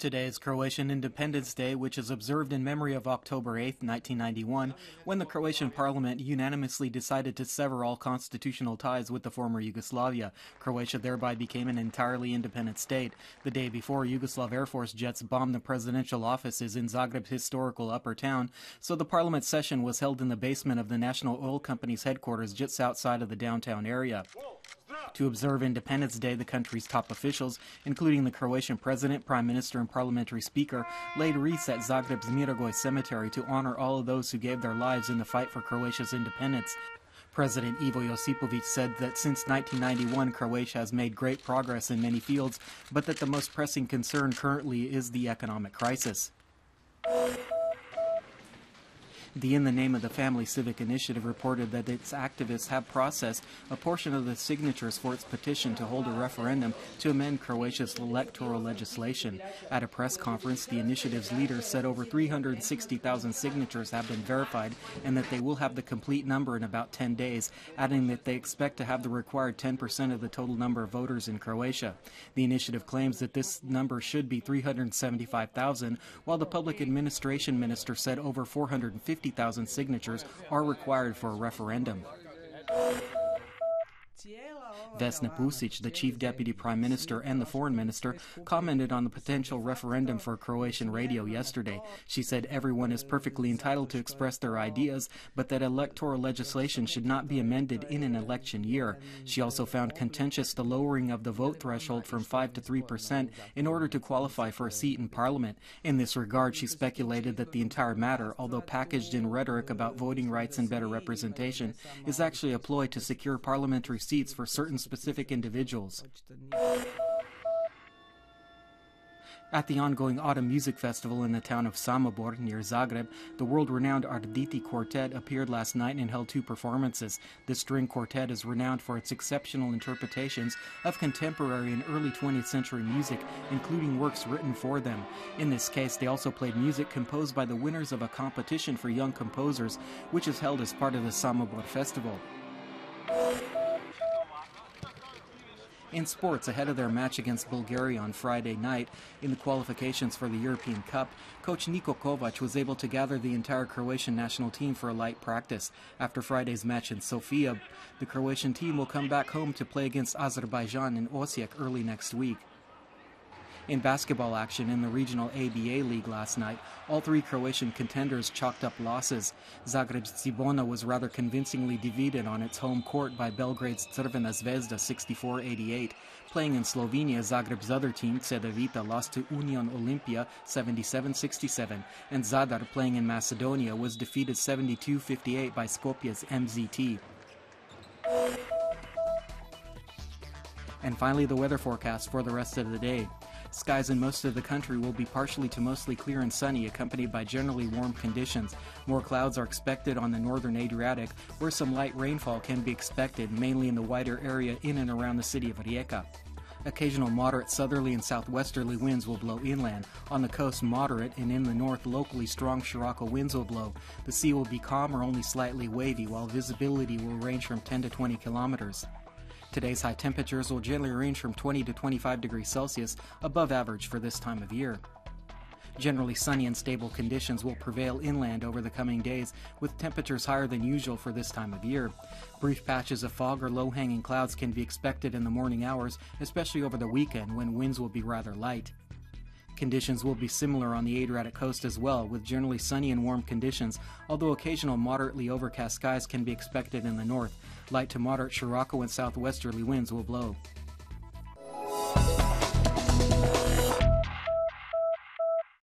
Today is Croatian Independence Day, which is observed in memory of October 8, 1991, when the Croatian parliament unanimously decided to sever all constitutional ties with the former Yugoslavia. Croatia thereby became an entirely independent state. The day before, Yugoslav Air Force jets bombed the presidential offices in Zagreb's historical upper town, so the parliament session was held in the basement of the National Oil Company's headquarters just outside of the downtown area. To observe Independence Day, the country's top officials, including the Croatian president, prime minister, and parliamentary speaker, laid wreaths at Zagreb's Mirogoj cemetery to honor all of those who gave their lives in the fight for Croatia's independence. President Ivo Josipovic said that since 1991, Croatia has made great progress in many fields, but that the most pressing concern currently is the economic crisis. The In the Name of the Family civic initiative reported that its activists have processed a portion of the signatures for its petition to hold a referendum to amend Croatia's electoral legislation. At a press conference, the initiative's leaders said over 360,000 signatures have been verified and that they will have the complete number in about 10 days, adding that they expect to have the required 10% of the total number of voters in Croatia. The initiative claims that this number should be 375,000, while the public administration minister said over 450,000 signatures are required for a referendum. Vesna Pusic, the chief deputy prime minister and the foreign minister, commented on the potential referendum for Croatian radio yesterday. She said everyone is perfectly entitled to express their ideas, but that electoral legislation should not be amended in an election year. She also found contentious the lowering of the vote threshold from 5 to 3% in order to qualify for a seat in parliament. In this regard, she speculated that the entire matter, although packaged in rhetoric about voting rights and better representation, is actually a ploy to secure parliamentary seats for certain specific individuals. At the ongoing Autumn Music Festival in the town of Samobor, near Zagreb, the world-renowned HRT4 quartet appeared last night and held 2 performances. This string quartet is renowned for its exceptional interpretations of contemporary and early 20th century music, including works written for them. In this case, they also played music composed by the winners of a competition for young composers, which is held as part of the Samobor Festival. In sports, ahead of their match against Bulgaria on Friday night in the qualifications for the European Cup, coach Niko Kovac was able to gather the entire Croatian national team for a light practice. After Friday's match in Sofia, the Croatian team will come back home to play against Azerbaijan in Osijek early next week. In basketball action in the regional ABA league last night, all 3 Croatian contenders chalked up losses. Zagreb's Cibona was rather convincingly defeated on its home court by Belgrade's Crvena Zvezda 64-88. Playing in Slovenia, Zagreb's other team, Cedevita, lost to Union Olimpija 77-67, and Zadar, playing in Macedonia, was defeated 72-58 by Skopje's MZT. And finally, the weather forecast for the rest of the day. Skies in most of the country will be partially to mostly clear and sunny, accompanied by generally warm conditions. More clouds are expected on the northern Adriatic, where some light rainfall can be expected, mainly in the wider area in and around the city of Rijeka. Occasional moderate southerly and southwesterly winds will blow inland. On the coast, moderate, and in the north, locally strong Scirocco winds will blow. The sea will be calm or only slightly wavy, while visibility will range from 10 to 20 kilometers. Today's high temperatures will generally range from 20 to 25 degrees Celsius, above average for this time of year. Generally sunny and stable conditions will prevail inland over the coming days, with temperatures higher than usual for this time of year. Brief patches of fog or low-hanging clouds can be expected in the morning hours, especially over the weekend when winds will be rather light. Conditions will be similar on the Adriatic coast as well, with generally sunny and warm conditions, although occasional moderately overcast skies can be expected in the north. Light to moderate Scirocco and southwesterly winds will blow.